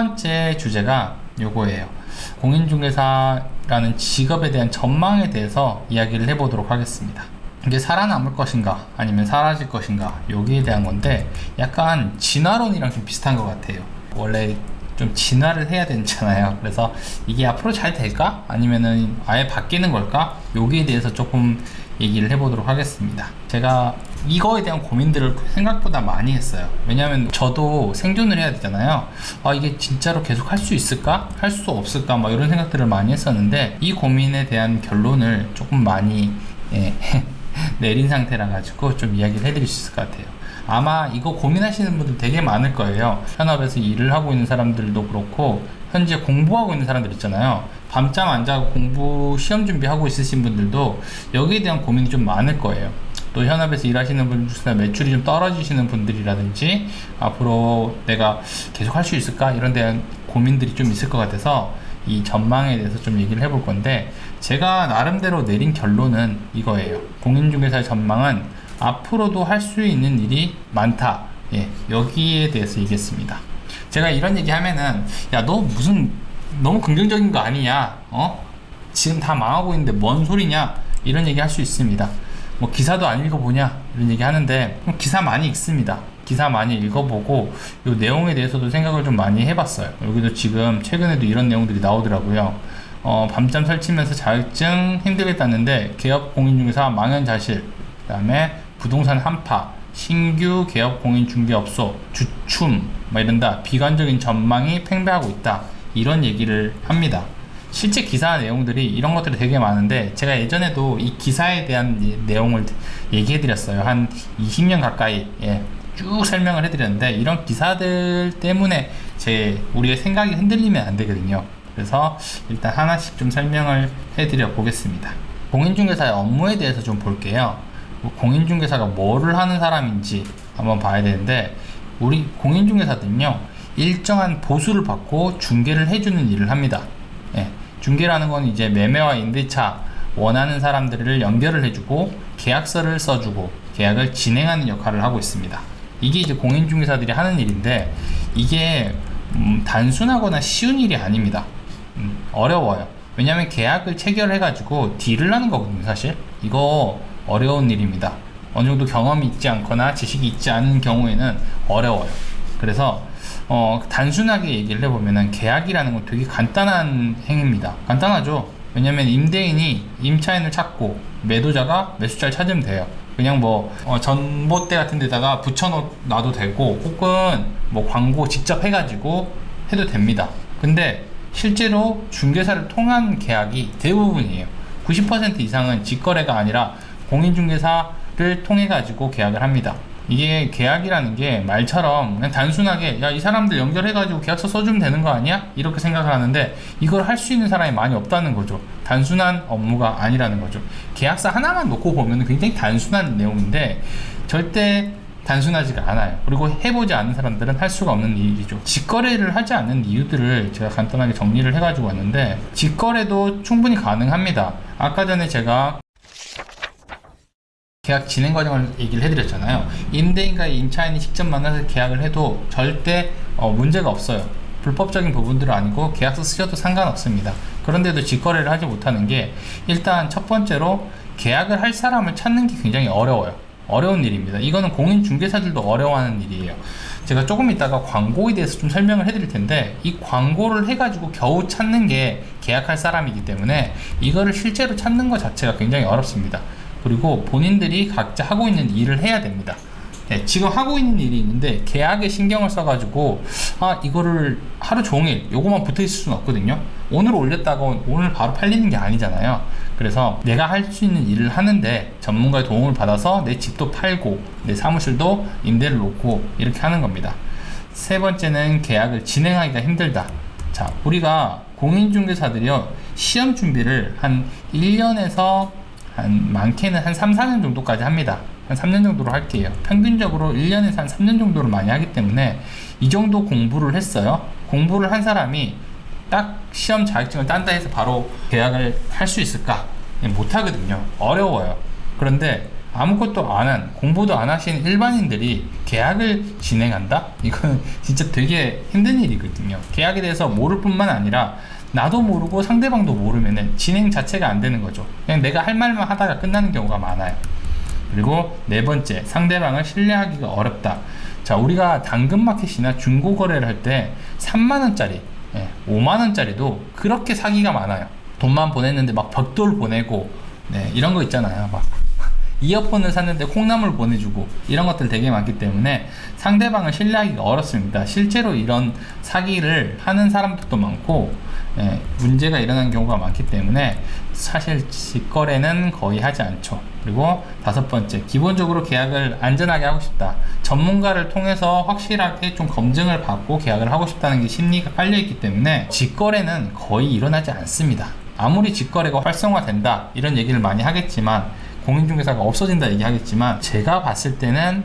번째 주제가 요거예요. 공인중개사라는 직업에 대한 전망에 대해서 이야기를 해보도록 하겠습니다. 이게 살아남을 것인가 아니면 사라질 것인가 여기에 대한 건데, 약간 진화론이랑 좀 비슷한 것 같아요. 원래 좀 진화를 해야 되잖아요. 그래서 이게 앞으로 잘 될까? 아니면은 아예 바뀌는 걸까? 여기에 대해서 조금 얘기를 해보도록 하겠습니다. 제가 이거에 대한 고민들을 생각보다 많이 했어요. 왜냐하면 저도 생존을 해야 되잖아요. 이게 진짜로 계속 할 수 있을까? 할 수 없을까? 막 이런 생각들을 많이 했었는데, 이 고민에 대한 결론을 조금 많이 내린 상태라 가지고 좀 이야기를 해드릴 수 있을 것 같아요. 아마 이거 고민하시는 분들 되게 많을 거예요. 현업에서 일을 하고 있는 사람들도 그렇고, 현재 공부하고 있는 사람들 있잖아요. 밤잠 안 자고 공부 시험 준비하고 있으신 분들도 여기에 대한 고민이 좀 많을 거예요. 또 현업에서 일하시는 분들 중에서 매출이 좀 떨어지시는 분들이라든지, 앞으로 내가 계속 할 수 있을까? 이런 대한 고민들이 좀 있을 것 같아서 이 전망에 대해서 좀 얘기를 해볼 건데, 제가 나름대로 내린 결론은 이거예요. 공인중개사의 전망은 앞으로도 할 수 있는 일이 많다. 여기에 대해서 얘기했습니다. 제가 이런 얘기 하면은, 야, 너 무슨 너무 긍정적인 거 아니냐? 지금 다 망하고 있는데 뭔 소리냐? 이런 얘기 할 수 있습니다. 뭐 기사도 안 읽어보냐? 이런 얘기 하는데, 기사 많이 읽습니다. 기사 많이 읽어보고 이 내용에 대해서도 생각을 좀 많이 해봤어요. 여기도 지금 최근에도 이런 내용들이 나오더라고요. 밤잠 설치면서 자격증 힘들게 땄는데 개업 공인중개사 망연자실, 그 다음에 부동산 한파, 신규 개업 공인중개업소 주춤 이런다, 비관적인 전망이 팽배하고 있다, 이런 얘기를 합니다. 실제 기사 내용들이 이런 것들이 되게 많은데, 제가 예전에도 이 기사에 대한 내용을 얘기해 드렸어요. 한 20년 가까이 쭉 설명을 해드렸는데, 이런 기사들 때문에 우리의 생각이 흔들리면 안 되거든요. 그래서 일단 하나씩 좀 설명을 해드려 보겠습니다. 공인중개사의 업무에 대해서 좀 볼게요. 공인중개사가 뭐를 하는 사람인지 한번 봐야 되는데, 우리 공인중개사들은요, 일정한 보수를 받고 중개를 해주는 일을 합니다. 중개라는 건 이제 매매와 임대차 원하는 사람들을 연결을 해주고 계약서를 써주고 계약을 진행하는 역할을 하고 있습니다. 이게 이제 공인중개사들이 하는 일인데, 이게 단순하거나 쉬운 일이 아닙니다. 어려워요. 왜냐하면 계약을 체결해가지고 딜을 하는 거거든요. 사실 이거 어려운 일입니다. 어느 정도 경험이 있지 않거나 지식이 있지 않은 경우에는 어려워요. 그래서 단순하게 얘기를 해보면 계약이라는 건 되게 간단한 행위입니다. 간단하죠. 왜냐면 임대인이 임차인을 찾고 매도자가 매수자를 찾으면 돼요. 그냥 전봇대 같은 데다가 붙여놔도 되고, 혹은 광고 직접 해가지고 해도 됩니다. 근데 실제로 중개사를 통한 계약이 대부분이에요. 90% 이상은 직거래가 아니라 공인중개사를 통해 가지고 계약을 합니다. 이게 계약이라는 게 말처럼 그냥 단순하게 야, 이 사람들 연결해가지고 계약서 써주면 되는 거 아니야? 이렇게 생각을 하는데, 이걸 할 수 있는 사람이 많이 없다는 거죠. 단순한 업무가 아니라는 거죠. 계약서 하나만 놓고 보면 굉장히 단순한 내용인데 절대 단순하지가 않아요. 그리고 해보지 않은 사람들은 할 수가 없는 일이죠. 직거래를 하지 않는 이유들을 제가 간단하게 정리를 해가지고 왔는데, 직거래도 충분히 가능합니다. 아까 전에 제가 계약 진행 과정을 얘기를 해드렸잖아요. 임대인과 임차인이 직접 만나서 계약을 해도 절대 문제가 없어요. 불법적인 부분들은 아니고 계약서 쓰셔도 상관없습니다. 그런데도 직거래를 하지 못하는 게, 일단 첫 번째로 계약을 할 사람을 찾는 게 굉장히 어려워요. 어려운 일입니다. 이거는 공인중개사들도 어려워하는 일이에요. 제가 조금 이따가 광고에 대해서 좀 설명을 해드릴 텐데, 이 광고를 해가지고 겨우 찾는 게 계약할 사람이기 때문에 이거를 실제로 찾는 것 자체가 굉장히 어렵습니다. 그리고 본인들이 각자 하고 있는 일을 해야 됩니다. 지금 하고 있는 일이 있는데 계약에 신경을 써가지고 이거를 하루 종일 요거만 붙어 있을 수는 없거든요. 오늘 올렸다고 오늘 바로 팔리는 게 아니잖아요. 그래서 내가 할 수 있는 일을 하는데 전문가의 도움을 받아서 내 집도 팔고 내 사무실도 임대를 놓고 이렇게 하는 겁니다. 세 번째는 계약을 진행하기가 힘들다. 자, 우리가 공인중개사들이요, 시험 준비를 한 1년에서 많게는 한 3, 4년 정도까지 합니다. 한 3년 정도로 할게요. 평균적으로 1년에서 한 3년 정도를 많이 하기 때문에 이 정도 공부를 했어요. 공부를 한 사람이 딱 시험 자격증을 딴다 해서 바로 계약을 할 수 있을까? 못 하거든요. 어려워요. 그런데 아무것도 안 한, 공부도 안 하신 일반인들이 계약을 진행한다? 이건 진짜 되게 힘든 일이거든요. 계약에 대해서 모를 뿐만 아니라 나도 모르고 상대방도 모르면은 진행 자체가 안 되는 거죠. 그냥 내가 할 말만 하다가 끝나는 경우가 많아요. 그리고 네 번째, 상대방을 신뢰하기가 어렵다. 자, 우리가 당근마켓이나 중고거래를 할 때 3만원짜리, 5만원짜리도 그렇게 사기가 많아요. 돈만 보냈는데 막 벽돌 보내고, 이런 거 있잖아요. 막 이어폰을 샀는데 콩나물 보내주고, 이런 것들 되게 많기 때문에 상대방을 신뢰하기가 어렵습니다. 실제로 이런 사기를 하는 사람들도 많고, 문제가 일어나는 경우가 많기 때문에 사실 직거래는 거의 하지 않죠. 그리고 다섯 번째, 기본적으로 계약을 안전하게 하고 싶다. 전문가를 통해서 확실하게 좀 검증을 받고 계약을 하고 싶다는 게 심리가 깔려있기 때문에 직거래는 거의 일어나지 않습니다. 아무리 직거래가 활성화된다 이런 얘기를 많이 하겠지만, 공인중개사가 없어진다 얘기하겠지만, 제가 봤을 때는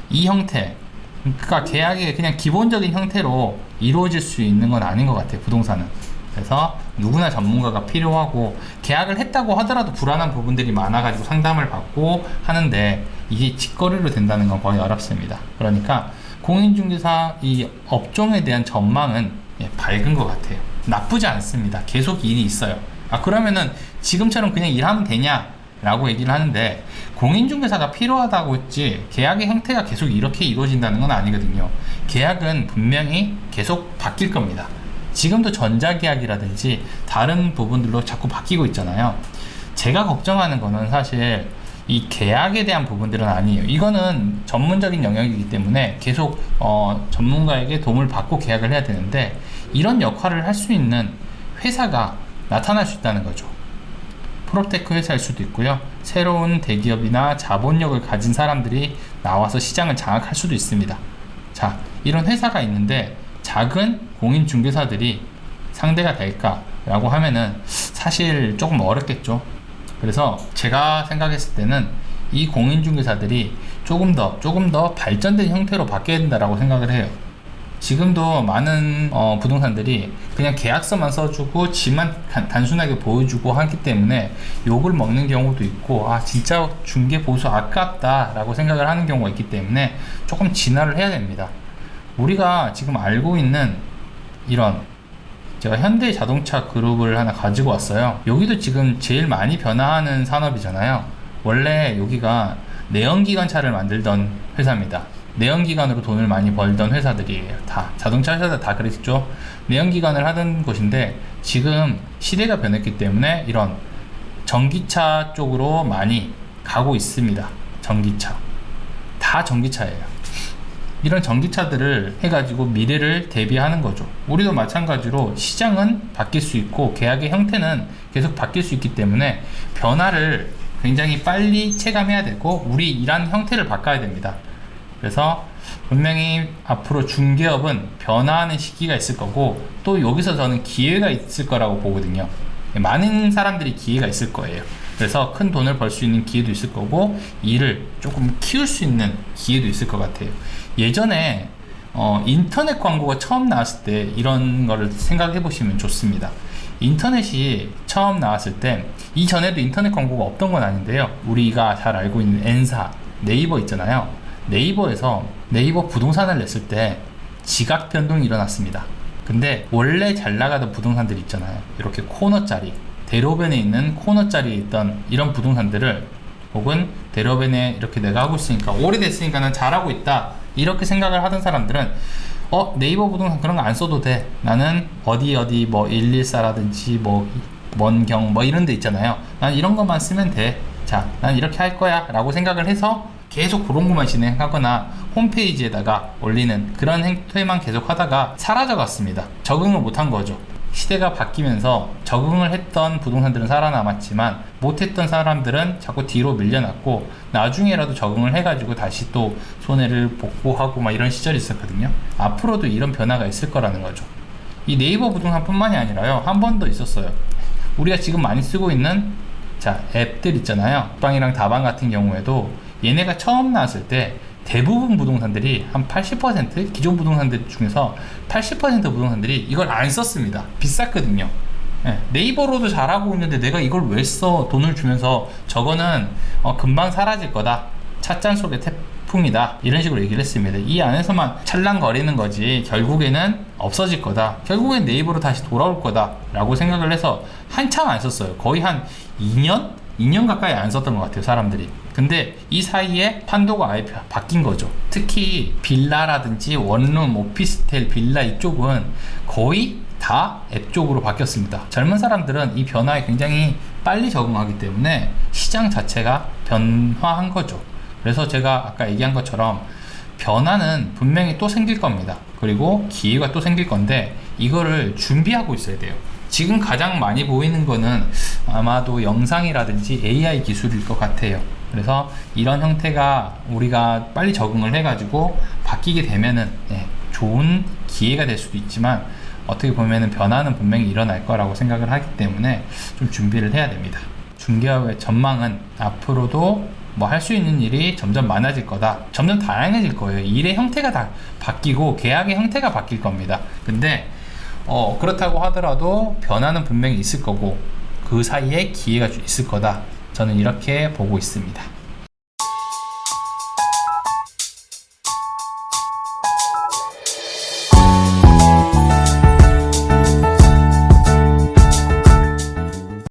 이 형태, 그러니까 계약의 그냥 기본적인 형태로 이루어질 수 있는 건 아닌 것 같아요, 부동산은. 그래서 누구나 전문가가 필요하고, 계약을 했다고 하더라도 불안한 부분들이 많아가지고 상담을 받고 하는데, 이게 직거래로 된다는 건 거의 어렵습니다. 그러니까 공인중개사 이 업종에 대한 전망은 밝은 것 같아요. 나쁘지 않습니다. 계속 일이 있어요. 그러면은 지금처럼 그냥 일하면 되냐 라고 얘기를 하는데, 공인중개사가 필요하다고 했지 계약의 형태가 계속 이렇게 이루어진다는 건 아니거든요. 계약은 분명히 계속 바뀔 겁니다. 지금도 전자계약이라든지 다른 부분들로 자꾸 바뀌고 있잖아요. 제가 걱정하는 거는 사실 이 계약에 대한 부분들은 아니에요. 이거는 전문적인 영역이기 때문에 계속 전문가에게 도움을 받고 계약을 해야 되는데, 이런 역할을 할 수 있는 회사가 나타날 수 있다는 거죠. 프롭테크 회사일 수도 있고요. 새로운 대기업이나 자본력을 가진 사람들이 나와서 시장을 장악할 수도 있습니다. 자, 이런 회사가 있는데 작은 공인중개사들이 상대가 될까라고 하면은 사실 조금 어렵겠죠. 그래서 제가 생각했을 때는 이 공인중개사들이 조금 더 발전된 형태로 바뀌어야 된다라고 생각을 해요. 지금도 많은 부동산들이 그냥 계약서만 써주고 집만 단순하게 보여주고 하기 때문에 욕을 먹는 경우도 있고, 진짜 중개 보수 아깝다 라고 생각을 하는 경우가 있기 때문에 조금 진화를 해야 됩니다. 우리가 지금 알고 있는 이런, 제가 현대자동차 그룹을 하나 가지고 왔어요. 여기도 지금 제일 많이 변화하는 산업이잖아요. 원래 여기가 내연기관차를 만들던 회사입니다. 내연기관으로 돈을 많이 벌던 회사들이에요. 다 자동차 회사들 다 그랬죠. 내연기관을 하던 곳인데, 지금 시대가 변했기 때문에 이런 전기차 쪽으로 많이 가고 있습니다. 전기차, 다 전기차예요. 이런 전기차들을 해가지고 미래를 대비하는 거죠. 우리도 마찬가지로 시장은 바뀔 수 있고 계약의 형태는 계속 바뀔 수 있기 때문에 변화를 굉장히 빨리 체감해야 되고, 우리 일하는 형태를 바꿔야 됩니다. 그래서 분명히 앞으로 중개업은 변화하는 시기가 있을 거고, 또 여기서 저는 기회가 있을 거라고 보거든요. 많은 사람들이 기회가 있을 거예요. 그래서 큰 돈을 벌 수 있는 기회도 있을 거고, 일을 조금 키울 수 있는 기회도 있을 것 같아요. 예전에 인터넷 광고가 처음 나왔을 때 이런 거를 생각해 보시면 좋습니다. 인터넷이 처음 나왔을 때, 이전에도 인터넷 광고가 없던 건 아닌데요. 우리가 잘 알고 있는 N사, 네이버 있잖아요. 네이버에서 네이버 부동산을 냈을 때 지각 변동이 일어났습니다. 근데 원래 잘 나가던 부동산들 있잖아요. 이렇게 코너짜리, 대로변에 있는 코너짜리에 있던 이런 부동산들을, 혹은 대로변에 이렇게 내가 하고 있으니까 오래됐으니까 난 잘하고 있다 이렇게 생각을 하던 사람들은 네이버 부동산 그런 거 안 써도 돼, 나는 어디 뭐 114라든지 뭐 먼경 뭐 이런 데 있잖아요, 난 이런 것만 쓰면 돼, 자 난 이렇게 할 거야 라고 생각을 해서 계속 그런 것만 진행하거나 홈페이지에다가 올리는 그런 행태만 계속 하다가 사라져 갔습니다. 적응을 못한 거죠. 시대가 바뀌면서 적응을 했던 부동산들은 살아남았지만 못했던 사람들은 자꾸 뒤로 밀려났고, 나중에라도 적응을 해가지고 다시 또 손해를 복구하고 막 이런 시절이 있었거든요. 앞으로도 이런 변화가 있을 거라는 거죠. 이 네이버 부동산 뿐만이 아니라요, 한 번 더 있었어요. 우리가 지금 많이 쓰고 있는 앱들 있잖아요. 빵이랑 다방 같은 경우에도 얘네가 처음 나왔을 때 대부분 부동산들이 한 80%, 기존 부동산들 중에서 80% 부동산들이 이걸 안 썼습니다. 비쌌거든요. 네이버로도 잘하고 있는데 내가 이걸 왜 써? 돈을 주면서. 저거는 금방 사라질 거다. 찻잔 속의 태풍이다. 이런 식으로 얘기를 했습니다. 이 안에서만 찰랑거리는 거지 결국에는 없어질 거다. 결국엔 네이버로 다시 돌아올 거다 라고 생각을 해서 한참 안 썼어요. 거의 한 2년 가까이 안 썼던 것 같아요, 사람들이. 근데 이 사이에 판도가 아예 바뀐 거죠. 특히 빌라라든지 원룸, 오피스텔, 빌라 이쪽은 거의 다 앱 쪽으로 바뀌었습니다. 젊은 사람들은 이 변화에 굉장히 빨리 적응하기 때문에 시장 자체가 변화한 거죠. 그래서 제가 아까 얘기한 것처럼 변화는 분명히 또 생길 겁니다. 그리고 기회가 또 생길 건데 이거를 준비하고 있어야 돼요. 지금 가장 많이 보이는 거는 아마도 영상이라든지 AI 기술일 것 같아요. 그래서 이런 형태가 우리가 빨리 적응을 해가지고 바뀌게 되면은 좋은 기회가 될 수도 있지만 어떻게 보면은 변화는 분명히 일어날 거라고 생각을 하기 때문에 좀 준비를 해야 됩니다. 중개업의 전망은 앞으로도 뭐 할 수 있는 일이 점점 많아질 거다. 점점 다양해질 거예요. 일의 형태가 다 바뀌고 계약의 형태가 바뀔 겁니다. 근데 그렇다고 하더라도 변화는 분명히 있을 거고 그 사이에 기회가 있을 거다. 저는 이렇게 보고 있습니다.